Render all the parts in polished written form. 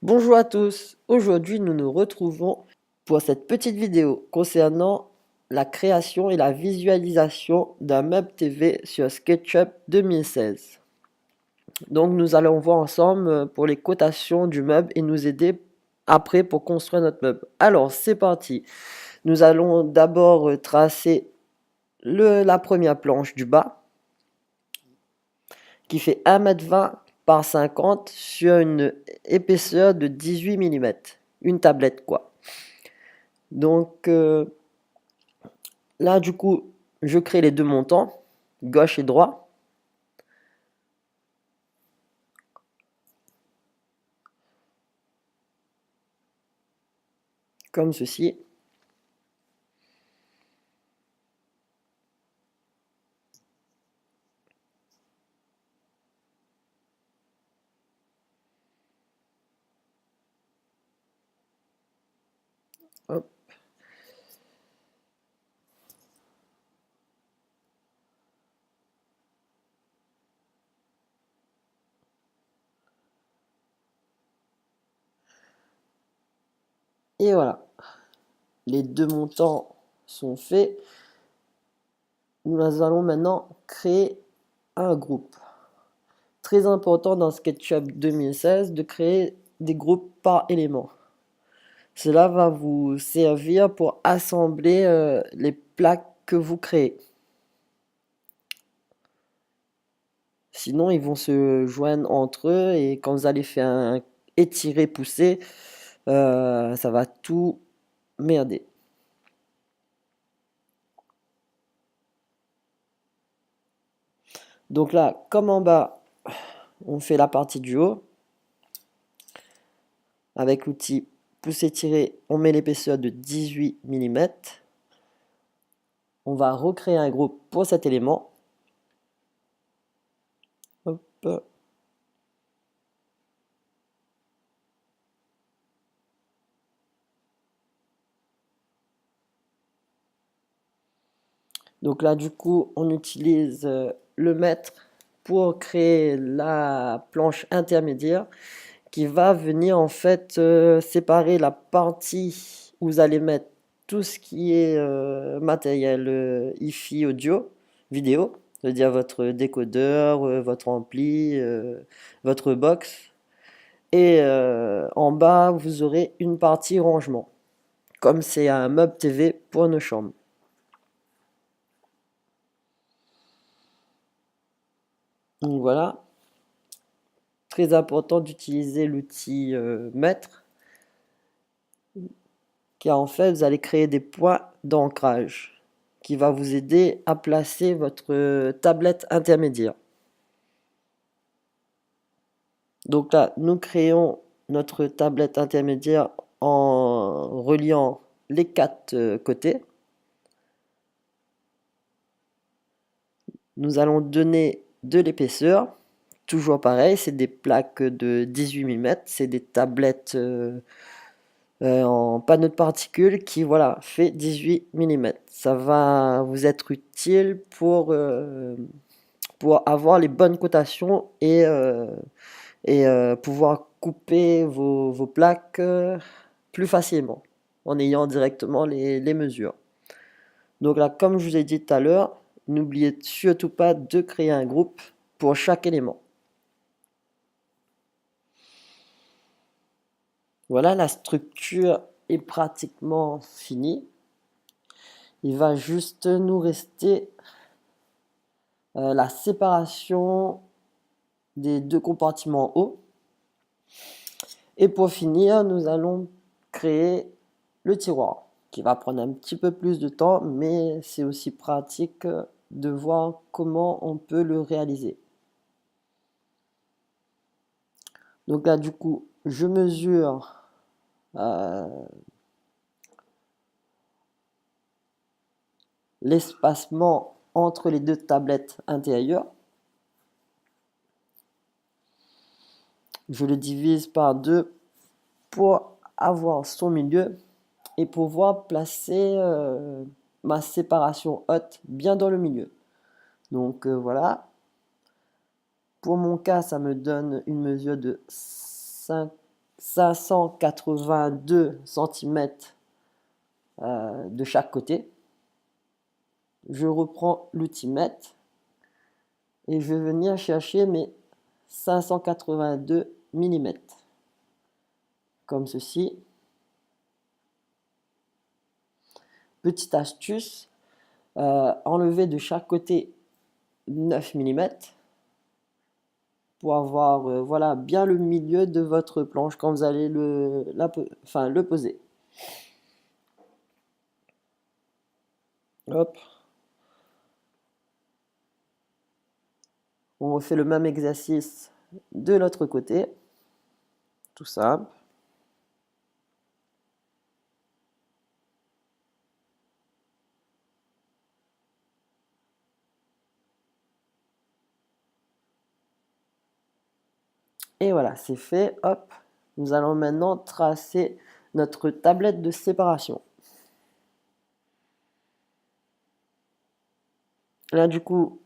Bonjour à tous, aujourd'hui nous nous retrouvons pour cette petite vidéo concernant la création et la visualisation d'un meuble TV sur SketchUp 2016. Donc nous allons voir ensemble pour les cotations du meuble et nous aider après pour construire notre meuble. Alors c'est parti, nous allons d'abord tracer la première planche du bas qui fait 1,20 m par 50 sur une épaisseur de 18 mm, une tablette quoi. Donc là, du coup, je crée les deux montants, gauche et droit. Comme ceci. Hop. Et voilà, les deux montants sont faits. Nous allons maintenant créer un groupe. Très important dans SketchUp 2016 de créer des groupes par élément. Cela va vous servir pour assembler les plaques que vous créez. Sinon, ils vont se joindre entre eux et quand vous allez faire un étirer, pousser, ça va tout merder. Donc là, comme en bas, on fait la partie du haut. Avec l'outil pousser-tirer, on met l'épaisseur de 18 mm. On va recréer un groupe pour cet élément. Hop. Donc là, du coup, on utilise le mètre pour créer la planche intermédiaire qui va venir en fait séparer la partie où vous allez mettre tout ce qui est matériel hi-fi audio, vidéo, c'est-à-dire votre décodeur, votre ampli, votre box. Et en bas, vous aurez une partie rangement, comme c'est un meuble TV pour nos chambres. Donc voilà, très important d'utiliser l'outil mètre, car en fait, vous allez créer des points d'ancrage qui va vous aider à placer votre tablette intermédiaire. Donc là, nous créons notre tablette intermédiaire en reliant les quatre côtés. Nous allons donner de l'épaisseur. Toujours pareil, c'est des plaques de 18 mm, c'est des tablettes en panneau de particules qui voilà, fait 18 mm. Ça va vous être utile pour avoir les bonnes cotations et pouvoir couper vos plaques plus facilement en ayant directement les mesures. Donc là, comme je vous ai dit tout à l'heure, n'oubliez surtout pas de créer un groupe pour chaque élément. Voilà, la structure est pratiquement finie. Il va juste nous rester la séparation des deux compartiments hauts. Et pour finir, nous allons créer le tiroir, qui va prendre un petit peu plus de temps, mais c'est aussi pratique de voir comment on peut le réaliser. Donc là, du coup, je mesure l'espacement entre les deux tablettes intérieures. Je le divise par 2 pour avoir son milieu et pouvoir placer ma séparation haute bien dans le milieu. Donc voilà. Pour mon cas, ça me donne une mesure de 5 582 centimètres de chaque côté. Je reprends l'outil mètre et je vais venir chercher mes 582 millimètres. Comme ceci. Petite astuce, enlever de chaque côté 9 millimètres pour avoir voilà, bien le milieu de votre planche quand vous allez le poser. Hop. On refait le même exercice de l'autre côté. Tout simple. Et voilà, c'est fait. Hop. Nous allons maintenant tracer notre tablette de séparation. Là, du coup,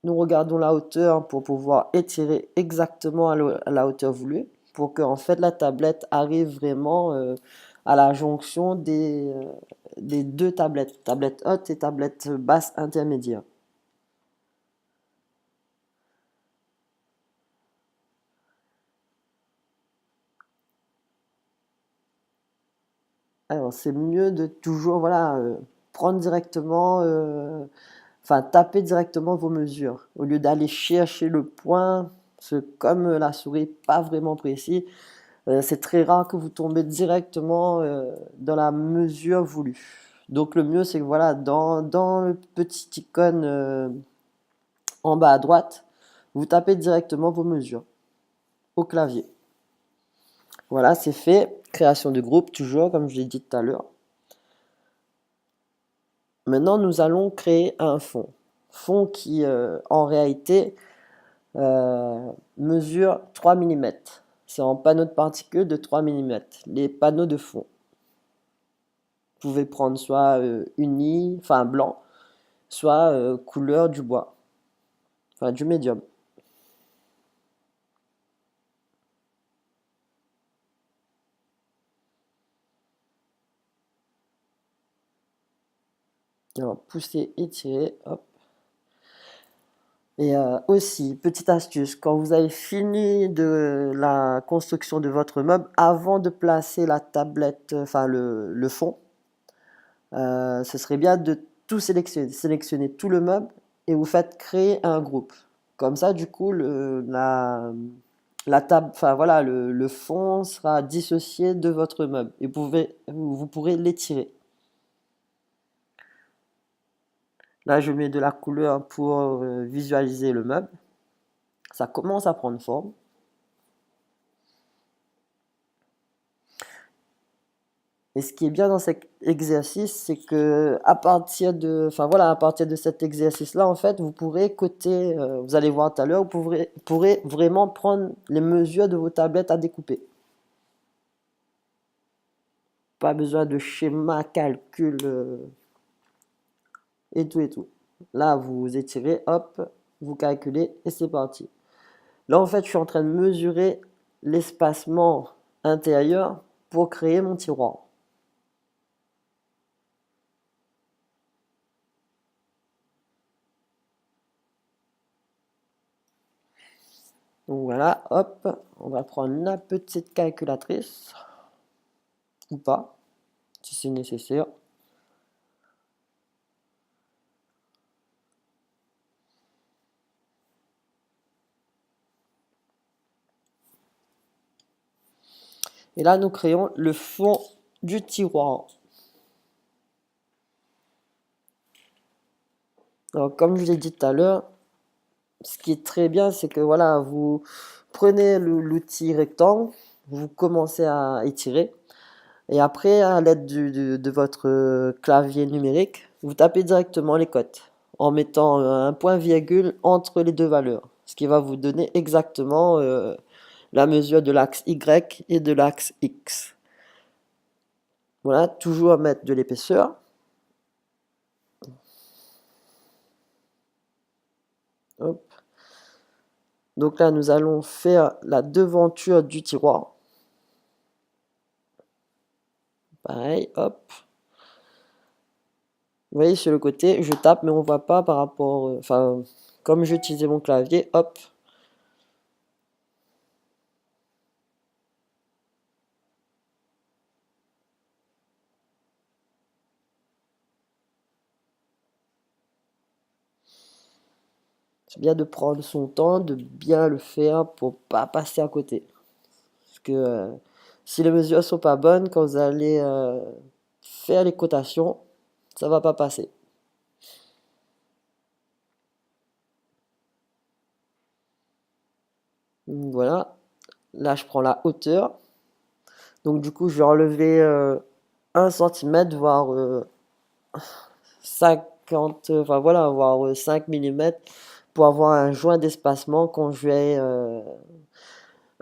nous regardons la hauteur pour pouvoir étirer exactement à la hauteur voulue pour que en fait, la tablette arrive vraiment à la jonction des deux tablettes, tablette haute et tablette basse intermédiaire. Alors, c'est mieux de toujours voilà, prendre directement, enfin taper directement vos mesures au lieu d'aller chercher le point, parce que comme la souris n'est pas vraiment précise, c'est très rare que vous tombez directement dans la mesure voulue. Donc le mieux c'est que voilà, dans le petit icône en bas à droite, vous tapez directement vos mesures au clavier. Voilà, c'est fait. Création de groupe, toujours comme je l'ai dit tout à l'heure. Maintenant, nous allons créer un fond. Fond qui, en réalité, mesure 3 mm. C'est en panneau de particules de 3 mm. Les panneaux de fond. Vous pouvez prendre soit uni, enfin blanc, soit couleur du bois, enfin du médium. Alors, pousser, étirer, hop. Et aussi, petite astuce, quand vous avez fini de la construction de votre meuble, avant de placer la tablette, enfin le fond, ce serait bien de tout sélectionner, sélectionner tout le meuble et vous faites créer un groupe. Comme ça, du coup, la table, enfin voilà, le fond sera dissocié de votre meuble et vous pourrez l'étirer. Là, je mets de la couleur pour visualiser le meuble. Ça commence à prendre forme. Et ce qui est bien dans cet exercice, c'est que à partir de, enfin voilà, à partir de cet exercice-là, en fait, vous pourrez coter, vous allez voir tout à l'heure, vous pourrez vraiment prendre les mesures de vos tablettes à découper. Pas besoin de schéma, calcul et tout et tout. Là, vous étirez, hop, vous calculez et c'est parti. Là, en fait, je suis en train de mesurer l'espacement intérieur pour créer mon tiroir. Donc voilà, hop, on va prendre la petite calculatrice, ou pas, si c'est nécessaire. Et là, nous créons le fond du tiroir. Alors, comme je l'ai dit tout à l'heure, ce qui est très bien, c'est que voilà, vous prenez l'outil rectangle, vous commencez à étirer, et après, à l'aide de votre clavier numérique, vous tapez directement les cotes en mettant un point-virgule entre les deux valeurs, ce qui va vous donner exactement la mesure de l'axe Y et de l'axe X. Voilà, toujours mettre de l'épaisseur. Donc là, nous allons faire la devanture du tiroir. Pareil, hop. Vous voyez, sur le côté, je tape, mais on voit pas par rapport... Enfin, comme j'utilisais mon clavier, hop. C'est bien de prendre son temps, de bien le faire pour pas passer à côté. Parce que si les mesures sont pas bonnes, quand vous allez faire les cotations, ça va pas passer. Donc voilà, là je prends la hauteur. Donc du coup, je vais enlever 1 cm, voire 50, enfin voilà, voire 5 millimètres pour avoir un joint d'espacement quand je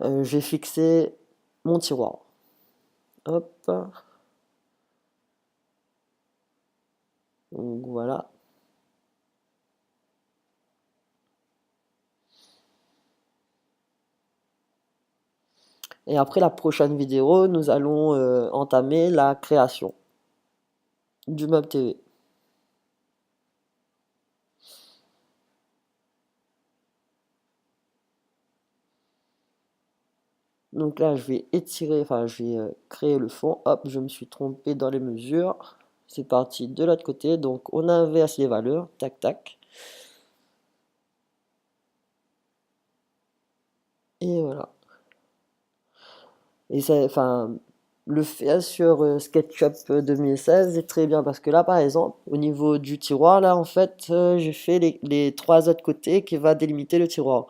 vais fixer mon tiroir. Hop, donc voilà. Et après la prochaine vidéo, nous allons entamer la création du meuble TV. Donc là, je vais étirer, enfin, je vais créer le fond. Hop, je me suis trompé dans les mesures. C'est parti de l'autre côté. Donc, on inverse les valeurs. Tac, tac. Et voilà. Et ça, enfin, le faire sur SketchUp 2016 est très bien parce que là, par exemple, au niveau du tiroir, là, en fait, j'ai fait les 3 autres côtés qui va délimiter le tiroir.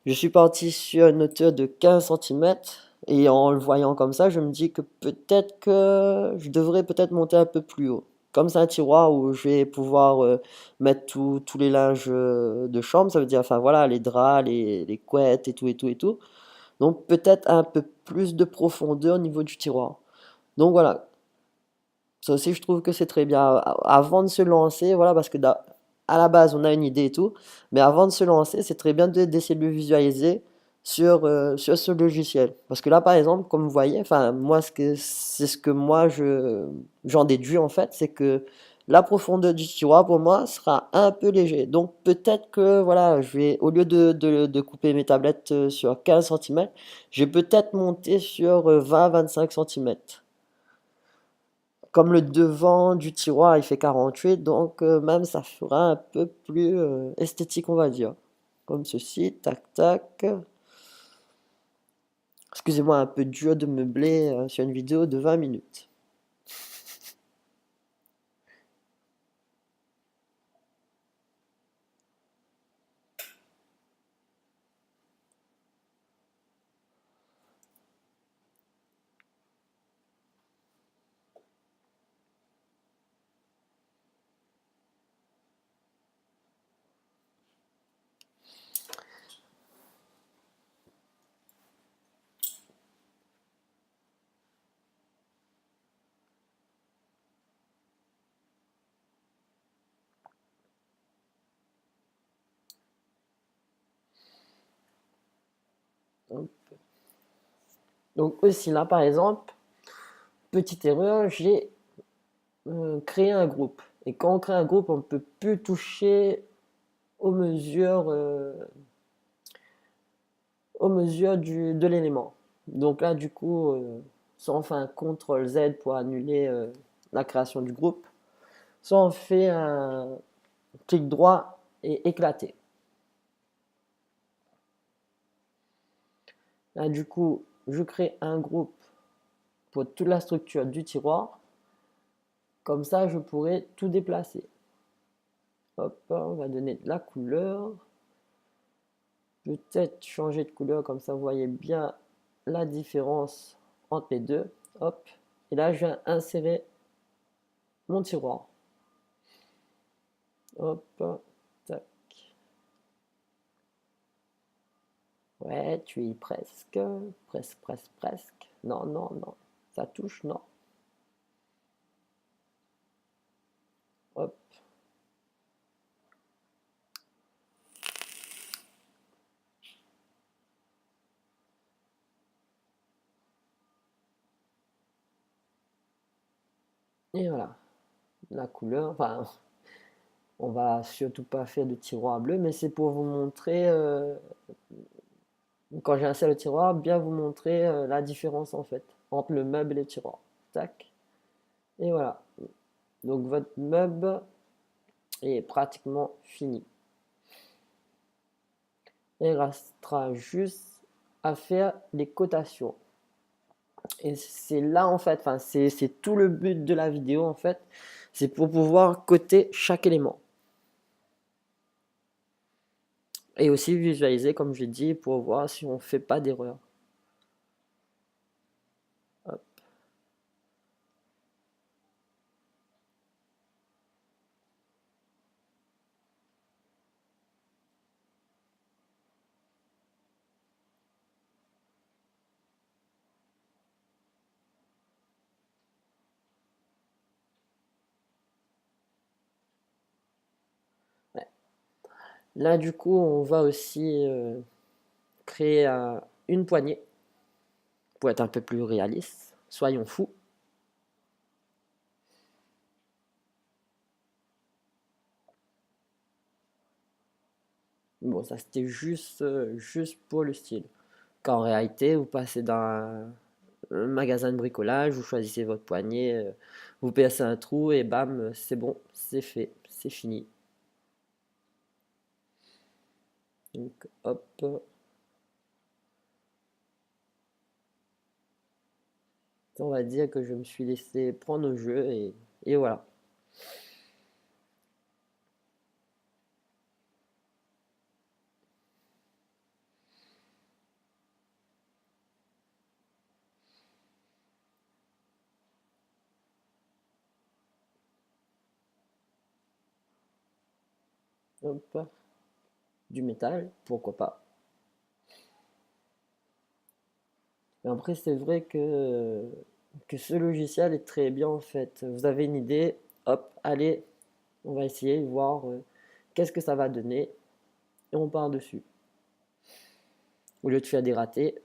Je suis parti sur une hauteur de 15 centimètres et en le voyant comme ça, je me dis que peut-être que je devrais peut-être monter un peu plus haut. Comme c'est un tiroir où je vais pouvoir mettre tous les linges de chambre, ça veut dire, enfin voilà, les draps, les couettes et tout et tout et tout. Donc peut-être un peu plus de profondeur au niveau du tiroir. Donc voilà, ça aussi, je trouve que c'est très bien. Avant de se lancer, voilà, parce que à la base, on a une idée et tout, mais avant de se lancer, c'est très bien d'essayer de le visualiser sur ce logiciel. Parce que là, par exemple, comme vous voyez, enfin, moi, c'est ce que moi, j'en déduis en fait, c'est que la profondeur du tiroir, pour moi, sera un peu léger. Donc, peut-être que, voilà, je vais, au lieu de couper mes tablettes sur 15 centimètres, je vais peut-être monter sur 20-25 centimètres. Comme le devant du tiroir, il fait 48, donc même ça fera un peu plus esthétique, on va dire. Comme ceci, tac, tac. Excusez-moi, un peu dur de meubler sur une vidéo de 20 minutes. Donc aussi là, par exemple, petite erreur, j'ai créé un groupe. Et quand on crée un groupe, on ne peut plus toucher aux mesures, de l'élément. Donc là, du coup, soit on fait un CTRL Z pour annuler la création du groupe, soit on fait un clic droit et éclater. Là, du coup, je crée un groupe pour toute la structure du tiroir. Comme ça, je pourrai tout déplacer. Hop, on va donner de la couleur. Peut-être changer de couleur, comme ça vous voyez bien la différence entre les deux. Hop, et là, je viens insérer mon tiroir. Hop, tac. Ouais, tu y presque. Presque, presque, presque. Non, non, non. Ça touche, non. Hop. Et voilà, la couleur, enfin, on va surtout pas faire de tiroir bleu, mais c'est pour vous montrer, quand j'ai installé le tiroir, bien vous montrer la différence en fait, entre le meuble et le tiroir. Tac, et voilà. Donc votre meuble est pratiquement fini. Il restera juste à faire les cotations. Et c'est là en fait, enfin c'est tout le but de la vidéo en fait, c'est pour pouvoir coter chaque élément. Et aussi visualiser comme j'ai dit pour voir si on ne fait pas d'erreur. Ouais. Là du coup on va aussi créer une poignée pour être un peu plus réaliste. Soyons fous. Bon ça c'était juste pour le style. Quand en réalité vous passez dans un magasin de bricolage, vous choisissez votre poignée, vous percez un trou et bam, c'est bon, c'est fait, c'est fini. Donc hop, on va dire que je me suis laissé prendre au jeu et voilà. Hop, du métal, pourquoi pas. Mais après, c'est vrai que ce logiciel est très bien en fait. Vous avez une idée, hop, allez, on va essayer de voir qu'est-ce que ça va donner et on part dessus. Au lieu de faire des ratés,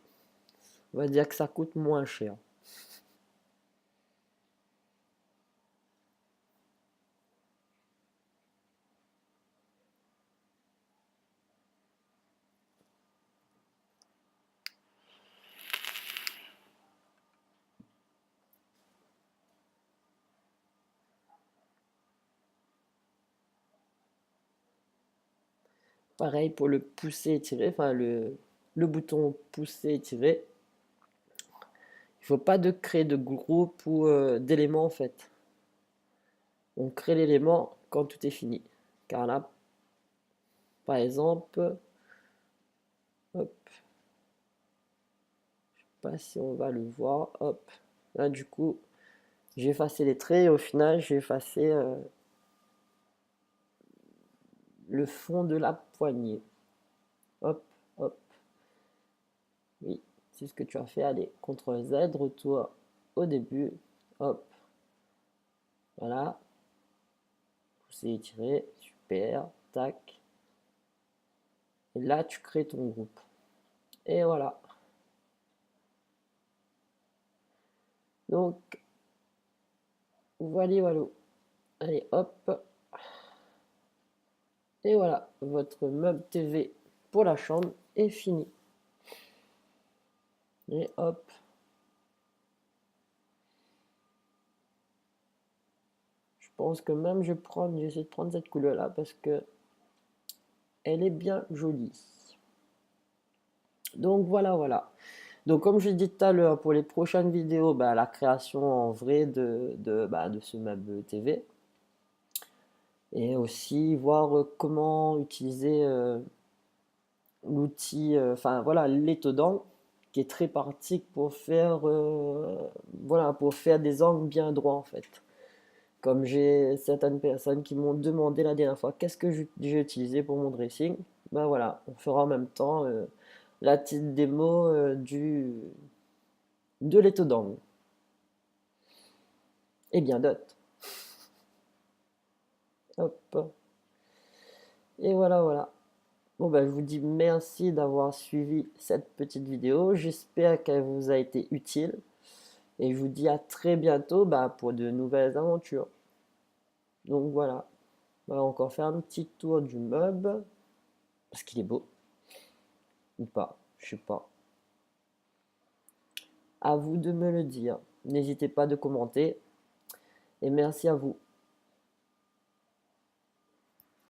on va dire que ça coûte moins cher. Pareil pour le pousser et tirer, enfin le bouton pousser et tirer. Il ne faut pas de créer de groupe ou d'éléments en fait. On crée l'élément quand tout est fini. Car là, par exemple, hop, je sais pas si on va le voir, hop. Là du coup, j'ai effacé les traits et au final, j'ai effacé le fond de la poignée. Hop, hop. Oui, c'est ce que tu as fait. Allez, CTRL Z, retour au début. Hop, voilà. Pousser, étirer, super. Tac. Et là, tu crées ton groupe. Et voilà. Donc, voilà, voilà. Allez, hop. Et voilà, votre meuble TV pour la chambre est fini. Et hop. Je pense que même je vais essayer de prendre cette couleur là parce que elle est bien jolie. Donc voilà, voilà. Donc comme je dit tout à l'heure, pour les prochaines vidéos, bah, la création en vrai de ce meuble TV. Et aussi voir comment utiliser l'outil, enfin voilà, l'étodant, qui est très pratique pour faire, voilà, pour faire des angles bien droits en fait. Comme j'ai certaines personnes qui m'ont demandé la dernière fois qu'est-ce que j'ai utilisé pour mon dressing, ben voilà, on fera en même temps la petite démo de l'étodang et bien d'autres. Hop, et voilà, voilà. Bon ben je vous dis merci d'avoir suivi cette petite vidéo. J'espère qu'elle vous a été utile. Et je vous dis à très bientôt bah, pour de nouvelles aventures. Donc voilà, on va encore faire un petit tour du meuble, parce qu'il est beau, ou pas, je sais pas. À vous de me le dire. N'hésitez pas de commenter, et merci à vous.